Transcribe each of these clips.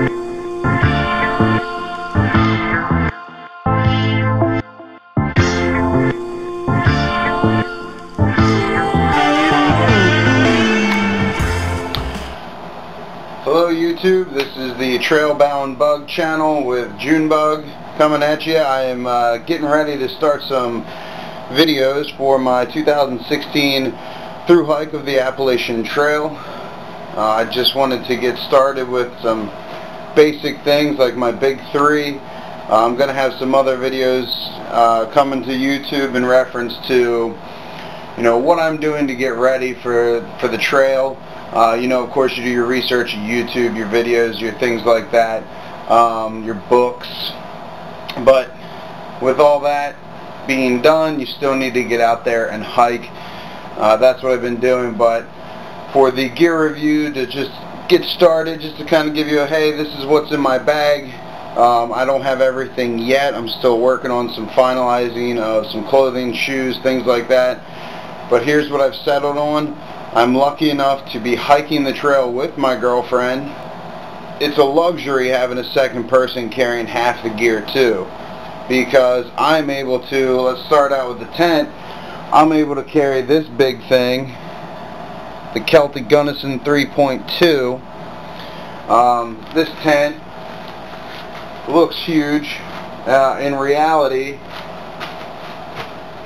Hello YouTube, this is the Trailbound Bug channel with Junebug coming at you. I am getting ready to start some videos for my 2016 through hike of the Appalachian Trail. I just wanted to get started with some basic things like my big three. I'm going to have some other videos coming to YouTube in reference to, you know, what I'm doing to get ready for the trail. You know, of course, you do your research, your YouTube, your videos, your things like that, your books. But with all that being done, you still need to get out there and hike. That's what I've been doing. But for the gear review, to just get started, just to kind of give you a, hey, this is what's in my bag. I don't have everything yet. I'm still working on some finalizing of some clothing, shoes, things like that. But here's what I've settled on. I'm lucky enough to be hiking the trail with my girlfriend. It's a luxury having a second person carrying half the gear too, because I'm able to, let's start out with the tent, I'm able to carry this big thing, the Celtic Gunnison 3.2. This tent looks huge. In reality,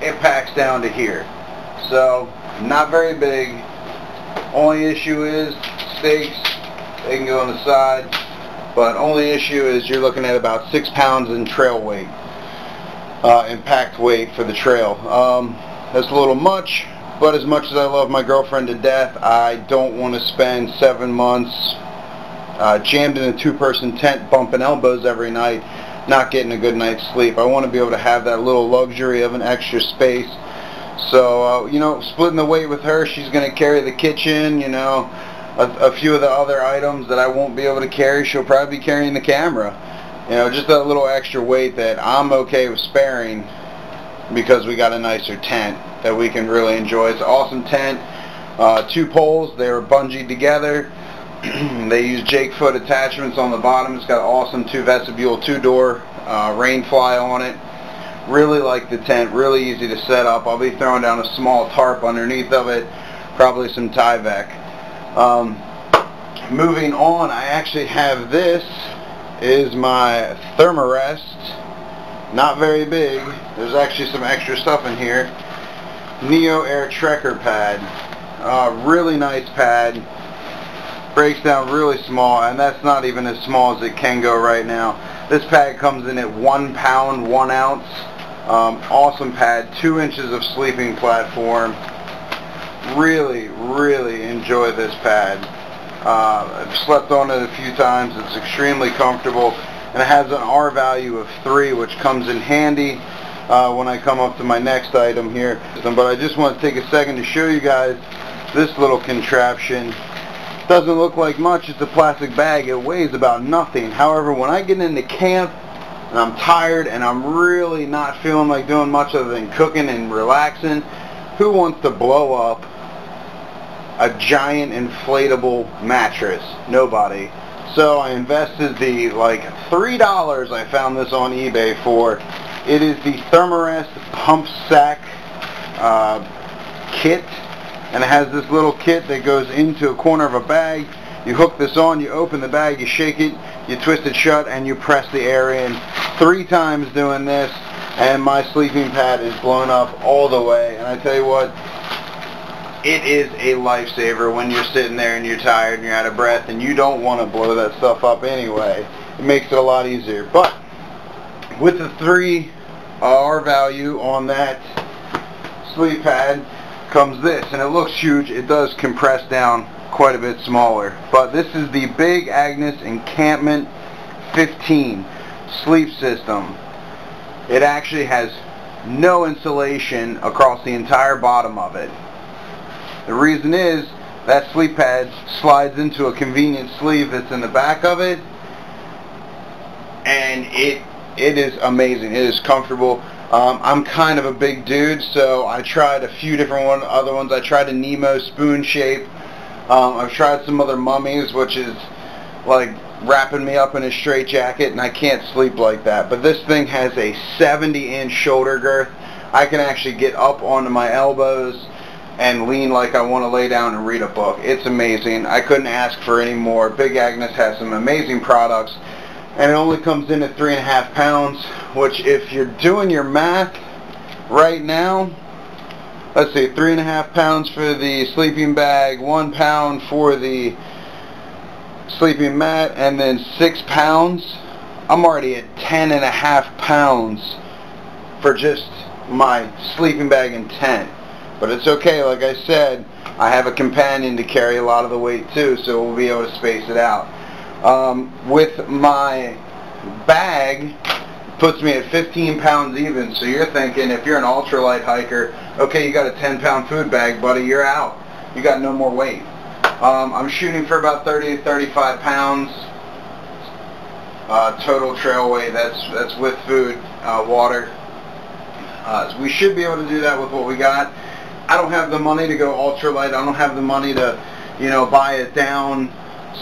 it packs down to here. So, not very big. Only issue is stakes, they can go on the side, but only issue is you're looking at about 6 pounds in trail weight, impact weight for the trail. That's a little much, but as much as I love my girlfriend to death, I don't want to spend 7 months jammed in a two-person tent bumping elbows every night, not getting a good night's sleep. I want to be able to have that little luxury of an extra space. So, you know, splitting the weight with her, she's going to carry the kitchen, you know, a few of the other items that I won't be able to carry. She'll probably be carrying the camera. You know, just that little extra weight that I'm okay with sparing because we got a nicer tent that we can really enjoy. It's an awesome tent. 2 poles, they were bungeed together. They use Jake foot attachments on the bottom. It's got an awesome 2-vestibule, 2-door rain fly on it. Really like the tent, really easy to set up. I'll be throwing down a small tarp underneath of it, probably some Tyvek. Moving on, I actually have this, is my Therm-a-Rest. Not very big. There's actually some extra stuff in here. Neo Air Trekker pad. Really nice pad. Breaks down really small, and that's not even as small as it can go right now. This pad comes in at 1 pound, 1 ounce. Awesome pad, 2 inches of sleeping platform. Really, really enjoy this pad. I've slept on it a few times. It's extremely comfortable, and it has an R value of 3, which comes in handy when I come up to my next item here. But I just want to take a second to show you guys this little contraption. Doesn't look like much. It's a plastic bag. It weighs about nothing. However, when I get into camp and I'm tired and I'm really not feeling like doing much other than cooking and relaxing, who wants to blow up a giant inflatable mattress? Nobody. So I invested the like $3 I found this on eBay for. It is the Therm-a-Rest pump sack kit, and it has this little kit that goes into a corner of a bag. You hook this on, you open the bag, you shake it, you twist it shut, and you press the air in. 3 times doing this, and my sleeping pad is blown up all the way. And I tell you what, it is a lifesaver when you're sitting there and you're tired and you're out of breath and you don't want to blow that stuff up anyway. It makes it a lot easier. But with the 3 R value on that sleep pad comes this, and it looks huge. It does compress down quite a bit smaller. But this is the Big Agnes Encampment 15 sleep system. It actually has no insulation across the entire bottom of it. The reason is that sleep pad slides into a convenient sleeve that's in the back of it, and it is amazing. It is comfortable. I'm kind of a big dude, so I tried a few different other ones. I tried a Nemo spoon shape. I've tried some other mummies, which is like wrapping me up in a straitjacket, and I can't sleep like that. But this thing has a 70-inch shoulder girth. I can actually get up onto my elbows and lean like I want to lay down and read a book. It's amazing. I couldn't ask for any more. Big Agnes has some amazing products, and it only comes in at 3.5 pounds, which if you're doing your math right now, let's see, 3.5 pounds for the sleeping bag, 1 pound for the sleeping mat, and then 6 pounds. I'm already at 10.5 pounds for just my sleeping bag and tent. But it's okay, like I said, I have a companion to carry a lot of the weight too, so we'll be able to space it out. With my bag, puts me at 15 pounds even, so you're thinking if you're an ultralight hiker, okay, you got a 10-pound food bag, buddy, you're out. You got no more weight. I'm shooting for about 30 to 35 pounds total trail weight. That's with food, water. So we should be able to do that with what we got. I don't have the money to go ultralight. I don't have the money to, you know, buy a down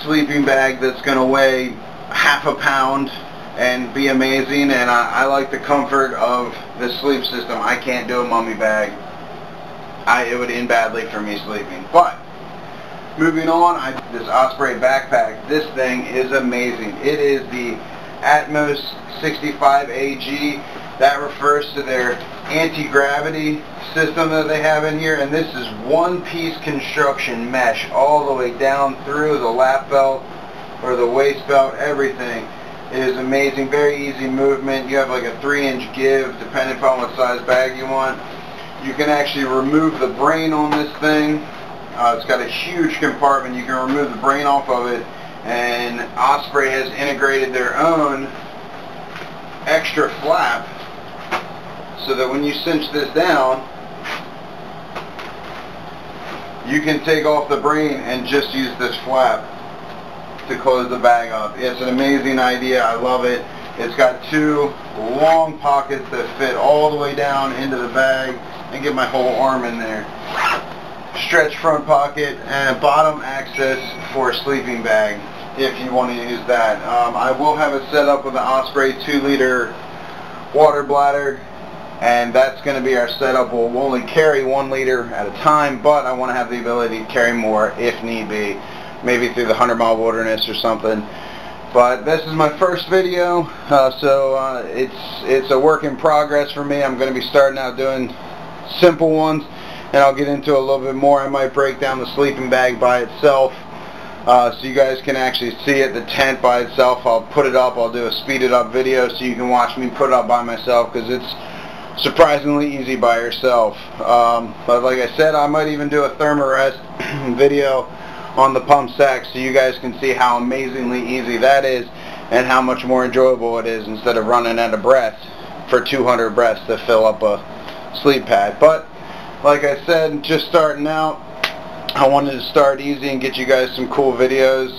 sleeping bag that's going to weigh half a pound and be amazing. And I like the comfort of the sleep system. I can't do a mummy bag. It would end badly for me sleeping. But moving on, this Osprey backpack. This thing is amazing. It is the Atmos 65 AG. That refers to their anti-gravity system that they have in here, and this is one-piece construction mesh all the way down through the lap belt or the waist belt. Everything is amazing. Very easy movement. You have like a 3-inch give depending upon what size bag you want. You can actually remove the brain on this thing. It's got a huge compartment. You can remove the brain off of it, and Osprey has integrated their own extra flap so that when you cinch this down, you can take off the brain and just use this flap to close the bag up. It's an amazing idea. I love it. It's got 2 long pockets that fit all the way down into the bag and get my whole arm in there. Stretch front pocket and bottom access for a sleeping bag if you want to use that. I will have it set up with an Osprey 2-liter water bladder, and that's going to be our setup. We'll only carry 1 liter at a time, but I want to have the ability to carry more if need be, maybe through the 100-mile wilderness or something. But this is my first video, so it's a work in progress for me. I'm going to be starting out doing simple ones, and I'll get into a little bit more. I might break down the sleeping bag by itself so you guys can actually see it, the tent by itself. I'll put it up. I'll do a speeded up video so you can watch me put it up by myself, because it's surprisingly easy by yourself. But like I said, I might even do a Therm-a-Rest video on the pump sack so you guys can see how amazingly easy that is and how much more enjoyable it is instead of running out of breath for 200 breaths to fill up a sleep pad. But like I said, just starting out, I wanted to start easy and get you guys some cool videos.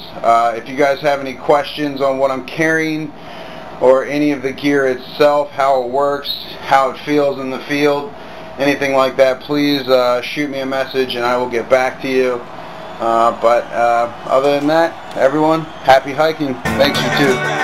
If you guys have any questions on what I'm carrying or any of the gear itself, how it works, how it feels in the field, anything like that, please shoot me a message and I will get back to you. But other than that, everyone, happy hiking. Thanks, you too.